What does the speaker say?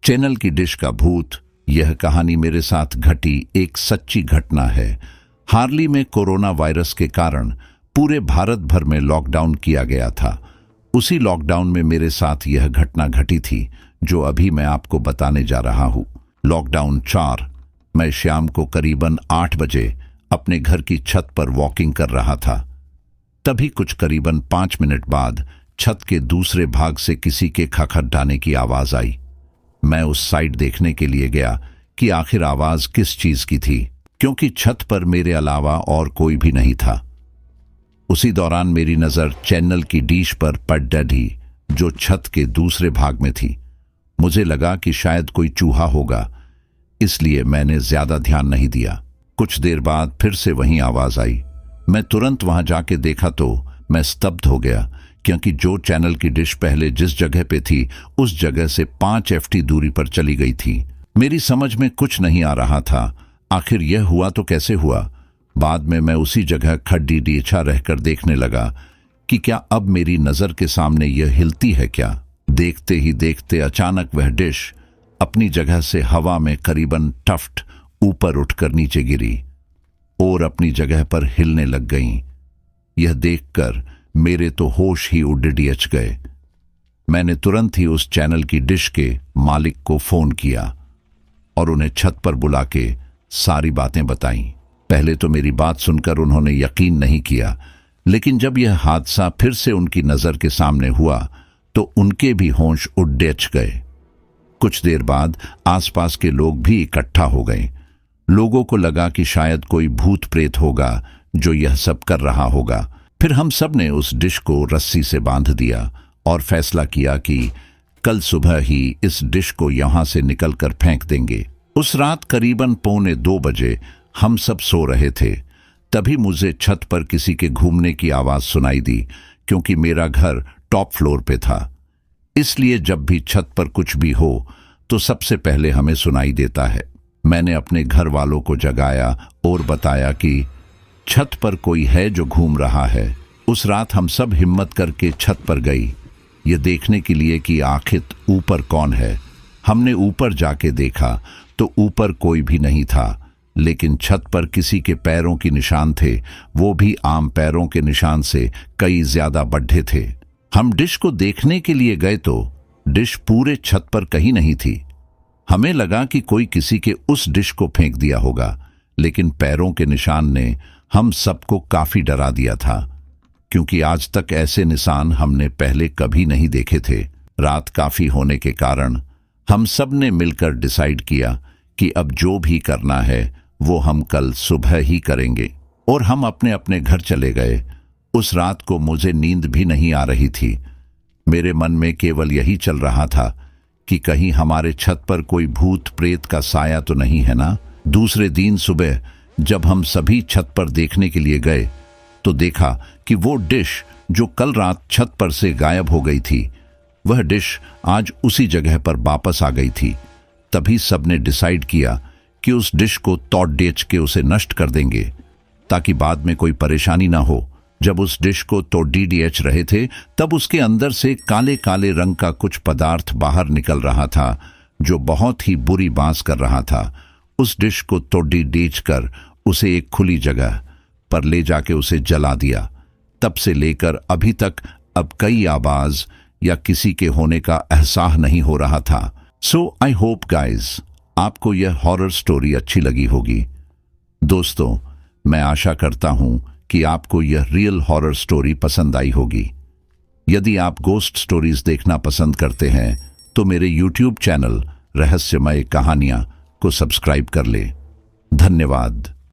Channel की dish का भूत। यह कहानी मेरे साथ घटी एक सच्ची घटना है। हार्ली में कोरोना वायरस के कारण पूरे भारत भर में लॉकडाउन किया गया था। उसी लॉकडाउन में मेरे साथ यह घटना घटी थी जो अभी मैं आपको बताने जा रहा हूँ। लॉकडाउन 4। मैं शाम को करीबन 8 बजे अपने घर की छत पर वॉकिंग कर रहा था। तभी कुछ करीबन 5 मिनट बाद छत के दूसरे भाग से किसी के खखड़ाने की आवाज आई। मैं उस साइड देखने के लिए गया कि आखिर आवाज किस चीज की थी, क्योंकि छत पर मेरे अलावा और कोई भी नहीं था। उसी दौरान मेरी नजर चैनल की डिश पर पड़ गई जो छत के दूसरे भाग में थी। मुझे लगा कि शायद कोई चूहा होगा, इसलिए मैंने ज्यादा ध्यान नहीं दिया। कुछ देर बाद फिर से वही आवाज आई। मैं तुरंत वहां जाके देखा तो मैं स्तब्ध हो गया, क्योंकि जो चैनल की डिश पहले जिस जगह पे थी उस जगह से 5 FT दूरी पर चली गई थी। मेरी समझ में कुछ नहीं आ रहा था, आखिर यह हुआ तो कैसे हुआ। बाद में मैं उसी जगह खड्डी डीछा रहकर देखने लगा कि क्या अब मेरी नजर के सामने यह हिलती है क्या। देखते ही देखते अचानक वह डिश अपनी जगह से हवा में करीबन टफ्ट ऊपर उठकर नीचे गिरी और अपनी जगह पर हिलने लग गई। यह देखकर मेरे तो होश ही उड़ गए। मैंने तुरंत ही उस चैनल की डिश के मालिक को फोन किया और उन्हें छत पर बुला के सारी बातें बताईं। पहले तो मेरी बात सुनकर उन्होंने यकीन नहीं किया, लेकिन जब यह हादसा फिर से उनकी नजर के सामने हुआ तो उनके भी होश उड़ गए। कुछ देर बाद आसपास के लोग भी इकट्ठा हो गए। लोगों को लगा कि शायद कोई भूत प्रेत होगा जो यह सब कर रहा होगा। फिर हम सब ने उस डिश को रस्सी से बांध दिया और फैसला किया कि कल सुबह ही इस डिश को यहां से निकलकर फेंक देंगे। उस रात करीबन 1:45 बजे हम सब सो रहे थे। तभी मुझे छत पर किसी के घूमने की आवाज सुनाई दी, क्योंकि मेरा घर टॉप फ्लोर पे था। इसलिए जब भी छत पर कुछ भी हो तो सबसे पहले हमें सुनाई देता है। मैंने अपने घर वालों को जगाया और बताया कि छत पर कोई है जो घूम रहा है। उस रात हम सब हिम्मत करके छत पर गई, ये देखने के लिए कि आखिर ऊपर कौन है। हमने ऊपर जाके देखा तो ऊपर कोई भी नहीं था, लेकिन छत पर किसी के पैरों के निशान थे, वो भी आम पैरों के निशान से कई ज्यादा बड़े थे। हम डिश को देखने के लिए गए तो डिश पूरे छत पर कहीं नहीं थी। हमें लगा कि कोई किसी के उस डिश को फेंक दिया होगा, लेकिन पैरों के निशान ने हम सबको काफी डरा दिया था, क्योंकि आज तक ऐसे निशान हमने पहले कभी नहीं देखे थे। रात काफी होने के कारण हम सब ने मिलकर डिसाइड किया कि अब जो भी करना है वो हम कल सुबह ही करेंगे, और हम अपने अपने घर चले गए। उस रात को मुझे नींद भी नहीं आ रही थी। मेरे मन में केवल यही चल रहा था कि कहीं हमारे छत पर कोई भूत प्रेत का साया तो नहीं है ना। दूसरे दिन सुबह जब हम सभी छत पर देखने के लिए गए तो देखा कि वो डिश जो कल रात छत पर से गायब हो गई थी, वह डिश आज उसी जगह पर वापस आ गई थी। तभी सबने डिसाइड किया कि उस डिश को तोड़ बेच के उसे नष्ट कर देंगे, ताकि बाद में कोई परेशानी ना हो। जब उस डिश को तोड़ रहे थे तब उसके अंदर से काले काले रंग का कुछ पदार्थ बाहर निकल रहा था, जो बहुत ही बुरी बांस कर रहा था। उस डिश को तोड़ कर उसे एक खुली जगह पर ले जाके उसे जला दिया। तब से लेकर अभी तक अब कई आवाज या किसी के होने का एहसास नहीं हो रहा था। सो आई होप गाइज आपको यह हॉरर स्टोरी अच्छी लगी होगी। दोस्तों, मैं आशा करता हूं कि आपको यह रियल हॉरर स्टोरी पसंद आई होगी। यदि आप गोस्ट स्टोरीज देखना पसंद करते हैं तो मेरे YouTube चैनल रहस्यमय कहानियां को सब्सक्राइब कर ले। धन्यवाद।